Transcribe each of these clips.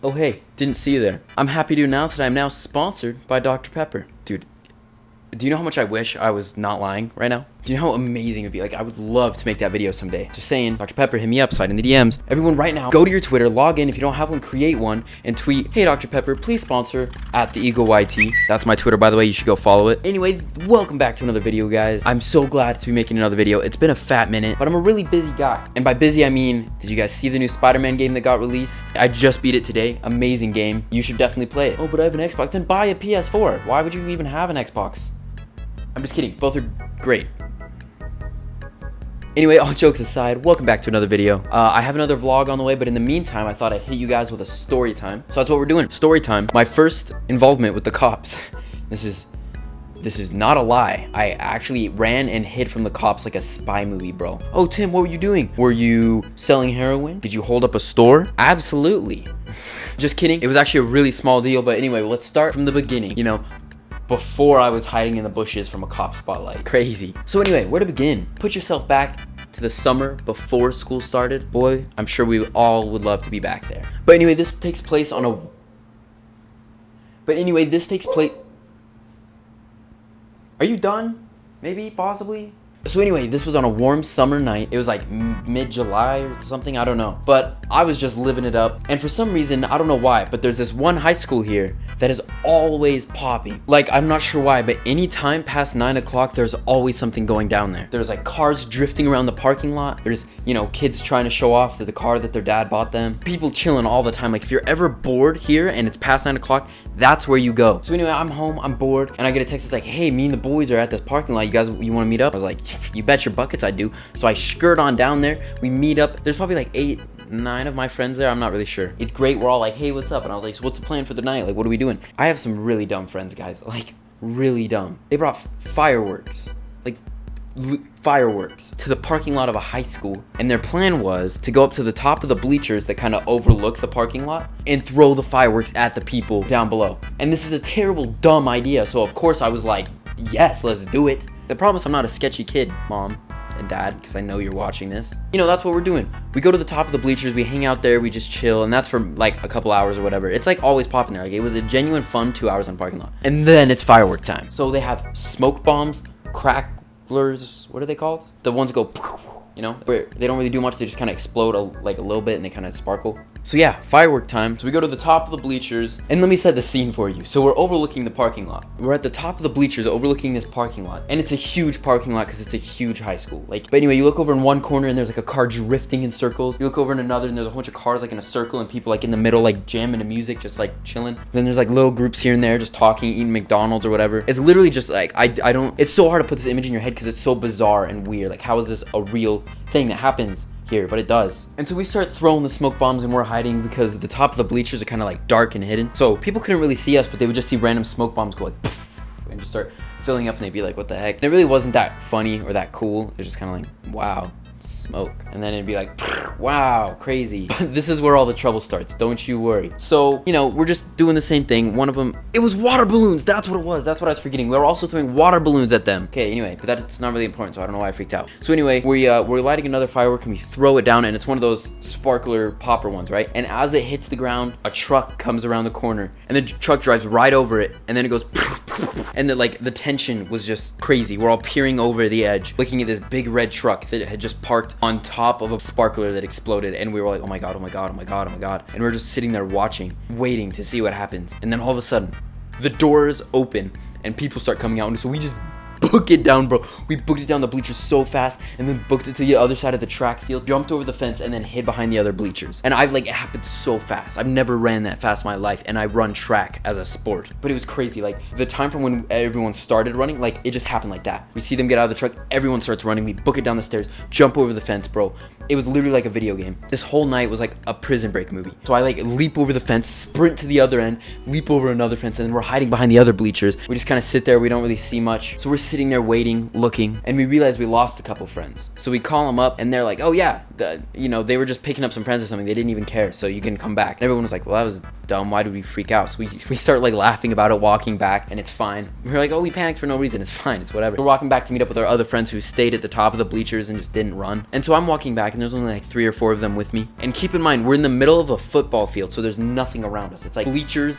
Oh hey, didn't see you there. I'm happy to announce that I'm now sponsored by Dr. Pepper. Dude, do you know how much I wish I was not lying right now? Do you know how amazing it would be? Like, I would love to make that video someday. Just saying, Dr. Pepper, hit me up, slide in the DMs. Everyone right now, go to your Twitter, log in. If you don't have one, create one, and tweet, hey, Dr. Pepper, please sponsor at TheEagleYT. That's my Twitter, by the way. You should go follow it. Anyways, welcome back to another video, guys. I'm so glad to be making another video. It's been a fat minute, but I'm a really busy guy. And by busy, I mean, did you guys see the new Spider-Man game that got released? I just beat it today. Amazing game. You should definitely play it. Oh, but I have an Xbox. Then buy a PS4. Why would you even have an Xbox? I'm just kidding. Both are great. Anyway, all jokes aside, welcome back to another video. I have another vlog on the way, but in the meantime, I thought I'd hit you guys with a story time. So that's what we're doing. Story time. My first involvement with the cops. This is not a lie. I actually ran and hid from the cops like a spy movie, bro. Oh, Tim, what were you doing? Were you selling heroin? Did you hold up a store? Absolutely. Just kidding. It was actually a really small deal, but anyway, let's start from the beginning. You know, before I was hiding in the bushes from a cop spotlight. Crazy. So anyway, where to begin? Put yourself back to the summer before school started. Boy, I'm sure we all would love to be back there. But anyway, this takes place on a... Are you done? Maybe, possibly? So anyway, this was on a warm summer night. It was like mid-July or something, I don't know. But I was just living it up. And for some reason, I don't know why, but there's this one high school here that is always popping. Like, I'm not sure why, but any time past 9 o'clock, there's always something going down there. There's like cars drifting around the parking lot. There's, you know, kids trying to show off the car that their dad bought them. People chilling all the time. Like, if you're ever bored here and it's past 9 o'clock, that's where you go. So anyway, I'm home, I'm bored, and I get a text that's like, hey, me and the boys are at this parking lot. You guys, you want to meet up? I was like, you bet your buckets I do. So I skirt on down there. We meet up. There's probably like 8, 9 of my friends there. I'm not really sure. It's great. We're all like, hey, what's up? And I was like, so what's the plan for the night? Like, what are we doing? I have some really dumb friends, guys. Like, really dumb. They brought fireworks. Like, fireworks to the parking lot of a high school, and their plan was to go up to the top of the bleachers that kind of overlook the parking lot and throw the fireworks at the people down below. And this is a terrible, dumb idea, so of course I was like, yes, let's do it. I promise I'm not a sketchy kid, Mom and Dad, because I know you're watching this. You know, that's what we're doing. We go to the top of the bleachers, we hang out there, we just chill, and that's for like a couple hours or whatever. It's like always popping there. Like, it was a genuine fun 2 hours on parking lot. And then it's firework time. So they have smoke bombs, cracklers, what are they called? The ones that go, you know, where they don't really do much, they just kind of explode like a little bit and they kind of sparkle. So yeah, firework time. So we go to the top of the bleachers, and let me set the scene for you. So we're overlooking the parking lot. We're at the top of the bleachers overlooking this parking lot, and it's a huge parking lot because it's a huge high school. Like, but anyway, you look over in one corner and there's like a car drifting in circles. You look over in another and there's a bunch of cars like in a circle and people like in the middle like jamming to music, just like chilling. Then there's like little groups here and there just talking, eating McDonald's or whatever. It's literally just like, I don't, it's so hard to put this image in your head because it's so bizarre and weird. Like, how is this a real thing that happens here? But it does. And so we start throwing the smoke bombs and we're hiding because the top of the bleachers are kind of like dark and hidden. So people couldn't really see us, but they would just see random smoke bombs go like poof, and just start filling up, and they'd be like, what the heck? And it really wasn't that funny or that cool. It was just kind of like, wow, smoke. And then it'd be like, wow, crazy. But this is where all the trouble starts, don't you worry. So, you know, we're just doing the same thing. One of them, it was water balloons. That's what it was. That's what I was forgetting. We were also throwing water balloons at them. Okay, anyway, but that's not really important, so I don't know why I freaked out. So anyway, we're lighting another firework and we throw it down, and it's one of those sparkler popper ones, right? And as it hits the ground, a truck comes around the corner, and the truck drives right over it, and then it goes and then like the tension was just crazy. We're all peering over the edge, looking at this big red truck that had just parked on top of a sparkler that exploded, and we were like, oh my god, oh my god, oh my god, oh my god. And we're just sitting there watching, waiting to see what happens. And then all of a sudden, the doors open and people start coming out, and so we just book it down, bro. We booked it down the bleachers so fast, and then booked it to the other side of the track field, jumped over the fence, and then hid behind the other bleachers. And it happened so fast. I've never ran that fast in my life, and I run track as a sport. But it was crazy. Like, the time from when everyone started running, like, it just happened like that. We see them get out of the truck, everyone starts running, we book it down the stairs, jump over the fence, bro. It was literally like a video game. This whole night was like a Prison Break movie. So I like leap over the fence, sprint to the other end, leap over another fence, and then we're hiding behind the other bleachers. We just kind of sit there, we don't really see much. So we're sitting there waiting, looking, and we realize we lost a couple friends. So we call them up, and they're like, oh yeah, you know, they were just picking up some friends or something. They didn't even care, so you can come back. And everyone was like, well, that was dumb. Why did we freak out? So we start like laughing about it, walking back, and it's fine. We're like, oh, we panicked for no reason. It's fine. It's whatever. We're walking back to meet up with our other friends who stayed at the top of the bleachers and just didn't run. And so I'm walking back, and there's only like 3 or 4 of them with me. And keep in mind, we're in the middle of a football field, so there's nothing around us. It's like bleachers,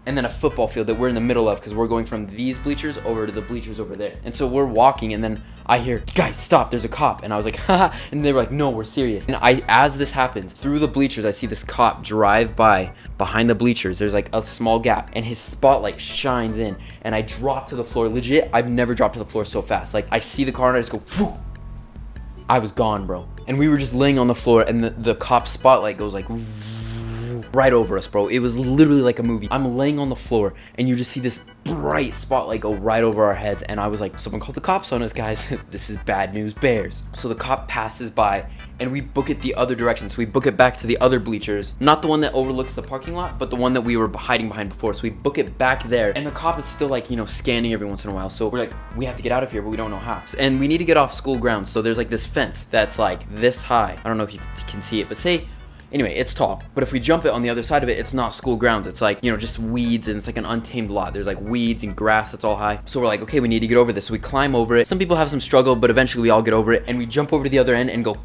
and then a football field that we're in the middle of because we're going from these bleachers over to the bleachers over there. And so we're walking, and then I hear, guys, stop, there's a cop. And I was like, haha. And they were like, no, we're serious. And as this happens, through the bleachers, I see this cop drive by behind the bleachers. There's like a small gap, and his spotlight shines in, and I drop to the floor. Legit, I've never dropped to the floor so fast. Like, I see the car, and I just go, phew. I was gone, bro. And we were just laying on the floor, and the cop's spotlight goes like right over us, bro. It was literally like a movie. I'm laying on the floor, and you just see this bright spotlight go right over our heads, and I was like, someone called the cops on us, guys. This is bad news bears. So the cop passes by, and we book it the other direction. So we book it back to the other bleachers, not the one that overlooks the parking lot, but the one that we were hiding behind before. So we book it back there, and the cop is still like, you know, scanning every once in a while. So we're like, we have to get out of here, but we don't know how. And we need to get off school grounds. So there's like this fence that's like this high. I don't know if you can see it, but anyway, it's tall, but if we jump it on the other side of it, it's not school grounds. It's like, you know, just weeds, and it's like an untamed lot. There's like weeds and grass that's all high. So we're like, okay, we need to get over this. So we climb over it. Some people have some struggle, but eventually we all get over it, and we jump over to the other end and go,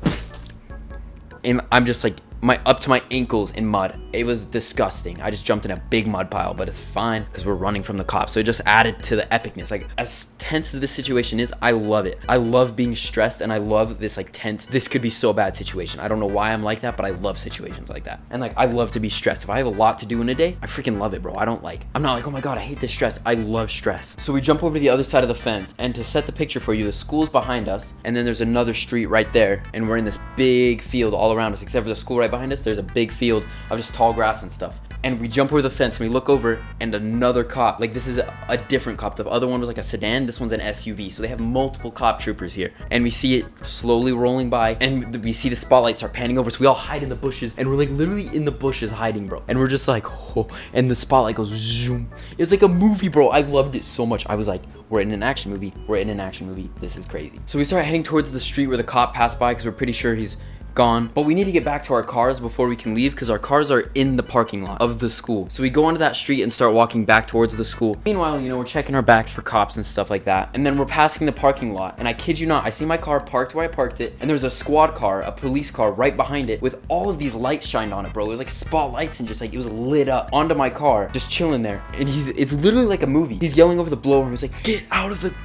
and I'm just like up to my ankles in mud. It was disgusting. I just jumped in a big mud pile, but it's fine because we're running from the cops. So it just added to the epicness. Like, as tense as this situation is, I love it. I love being stressed, and I love this like tense, this could be so bad situation. I don't know why I'm like that, but I love situations like that. And like, I love to be stressed. If I have a lot to do in a day, I freaking love it, bro. I'm not like, oh my God, I hate this stress. I love stress. So we jump over to the other side of the fence, and to set the picture for you, the school's behind us, and then there's another street right there, and we're in this big field all around us, except for the school right behind us. There's a big field of just tall grass and stuff. And we jump over the fence, and we look over, and another cop, like, this is a different cop. The other one was like a sedan. This one's an SUV. So they have multiple cop troopers here. And we see it slowly rolling by, and we see the spotlight start panning over. So we all hide in the bushes, and we're like literally in the bushes hiding, bro. And we're just like, oh, and the spotlight goes zoom. It's like a movie, bro. I loved it so much. I was like, we're in an action movie. We're in an action movie. This is crazy. So we start heading towards the street where the cop passed by, because we're pretty sure he's gone, but we need to get back to our cars before we can leave, because our cars are in the parking lot of the school. So we go onto that street and start walking back towards the school. Meanwhile, you know, we're checking our backs for cops and stuff like that, and then we're passing the parking lot, and I kid you not, I see my car parked where I parked it, and there's a squad car, a police car right behind it with all of these lights shined on it, bro. It was like spotlights, and just like, it was lit up onto my car, just chilling there. And it's literally like a movie. He's yelling over the blower, and he's like, get out of the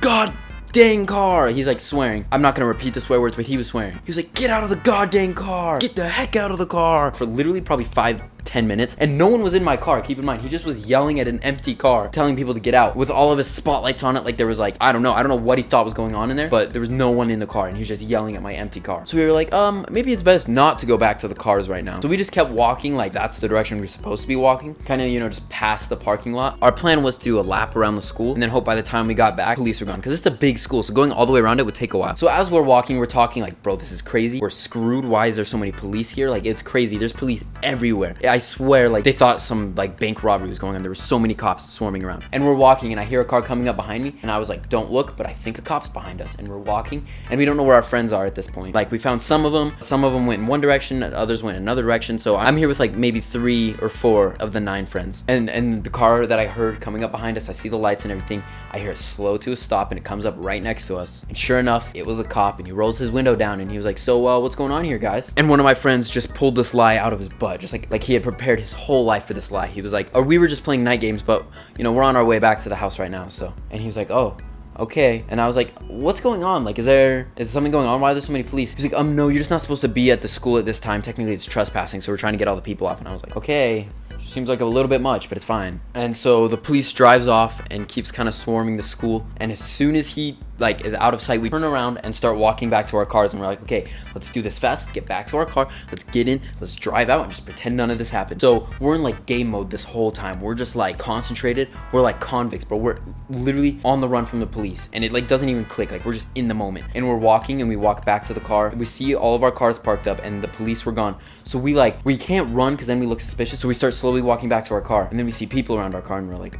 dang car. He's like swearing. I'm not gonna repeat the swear words, but he was swearing. He was like, get out of the goddamn car. Get the heck out of the car. For literally probably 5-10 minutes, and no one was in my car. Keep in mind, he just was yelling at an empty car, telling people to get out with all of his spotlights on it. Like, there was like, I don't know what he thought was going on in there, but there was no one in the car, and he was just yelling at my empty car. So we were like, maybe it's best not to go back to the cars right now. So we just kept walking, like that's the direction we're supposed to be walking, kind of, you know, just past the parking lot. Our plan was to do a lap around the school, and then hope by the time we got back, police were gone, because it's a big school, so going all the way around it would take a while. So as we're walking, we're talking like, bro, this is crazy. We're screwed. Why is there so many police here? Like, it's crazy. There's police everywhere. I swear, like, they thought some like bank robbery was going on. There were so many cops swarming around. And we're walking, and I hear a car coming up behind me, and I was like, don't look, but I think a cop's behind us. And we're walking, and we don't know where our friends are at this point. Like, we found some of them went in one direction, others went in another direction. So I'm here with like maybe 3 or 4 of the 9 friends. And the car that I heard coming up behind us, I see the lights and everything. I hear it slow to a stop, and it comes up right next to us. And sure enough, it was a cop, and he rolls his window down, and he was like, so what's going on here, guys? And one of my friends just pulled this lie out of his butt, just like he had prepared his whole life for this lie. He was like, we were just playing night games, but you know, we're on our way back to the house right now. So, and he was like, oh, okay. And I was like, what's going on? Like, is something going on? Why are there so many police? He's like, no, you're just not supposed to be at the school at this time. Technically, it's trespassing, so we're trying to get all the people off. And I was like, okay. Seems like a little bit much, but it's fine. And so the police drives off and keeps kind of swarming the school. And as soon as he like is out of sight, we turn around and start walking back to our cars, and we're like, okay, let's do this fast. Let's get back to our car. Let's get in. Let's drive out and just pretend none of this happened. So we're in like game mode this whole time. We're just like concentrated. We're like convicts, bro. We're literally on the run from the police, and it like doesn't even click. Like, we're just in the moment, and we're walking, and we walk back to the car. We see all of our cars parked up, and the police were gone. So we can't run because then we look suspicious. So we start slowly walking back to our car, and then we see people around our car, and we're like,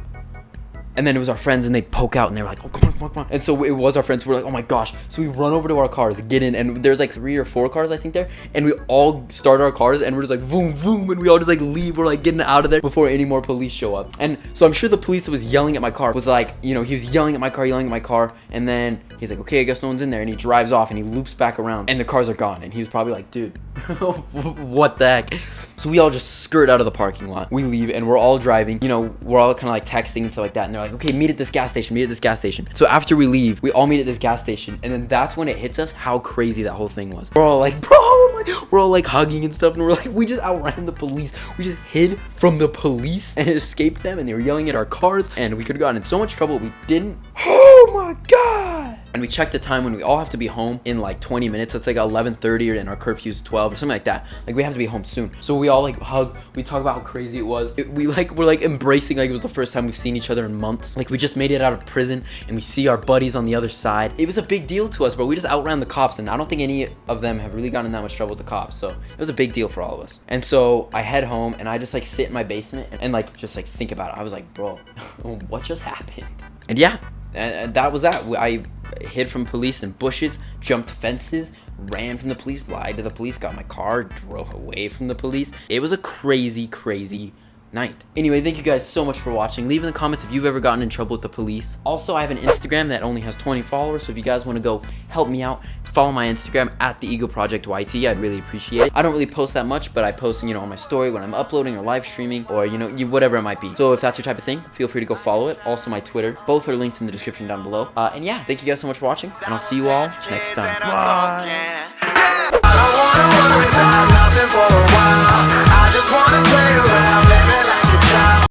And then it was our friends, and they poke out, and they were like, oh, come on, come on, come on. And so it was our friends. So we're like, oh my gosh. So we run over to our cars, get in, and there's like 3 or 4 cars, I think, there. And we all start our cars, and we're just like, boom, boom, and we all just like leave. We're like getting out of there before any more police show up. And so I'm sure the police that was yelling at my car was like, you know, he was yelling at my car, and then he's like, okay, I guess no one's in there. And he drives off, and he loops back around, and the cars are gone. And he was probably like, dude, what the heck? So we all just skirt out of the parking lot. We leave, and we're all driving. You know, we're all kind of like texting and stuff like that. And they're like, okay, meet at this gas station, meet at this gas station. So after we leave, we all meet at this gas station. And then that's when it hits us how crazy that whole thing was. We're all like, bro, we're all like hugging and stuff. And we're like, we just outran the police. We just hid from the police and escaped them. And they were yelling at our cars. And we could have gotten in so much trouble. We didn't. Oh my God. And we checked the time when we all have to be home in like 20 minutes. It's like 11:30 and our curfew's 12 or something like that. Like we have to be home soon. So we all like hug. We talk about how crazy it was. We're like embracing like it was the first time we've seen each other in months. Like we just made it out of prison and we see our buddies on the other side. It was a big deal to us, but we just outran the cops, and I don't think any of them have really gotten in that much trouble with the cops. So it was a big deal for all of us. And so I head home and I just like sit in my basement and like just like think about it. I was like, bro, what just happened? And yeah, and that was that. I hid from police in bushes, jumped fences, ran from the police, lied to the police, got my car, drove away from the police. It was a crazy, crazy night. Anyway, thank you guys so much for watching. Leave in the comments if you've ever gotten in trouble with the police. Also, I have an Instagram that only has 20 followers, so if you guys want to go help me out, follow my Instagram at TheEagleProject YT. I'd really appreciate it. I don't really post that much, but I post, you know, on my story when I'm uploading or live streaming, or you know, whatever it might be. So if that's your type of thing, feel free to go follow it. Also my Twitter, both are linked in the description down below. And yeah, thank you guys so much for watching, and I'll see you all next time. Bye.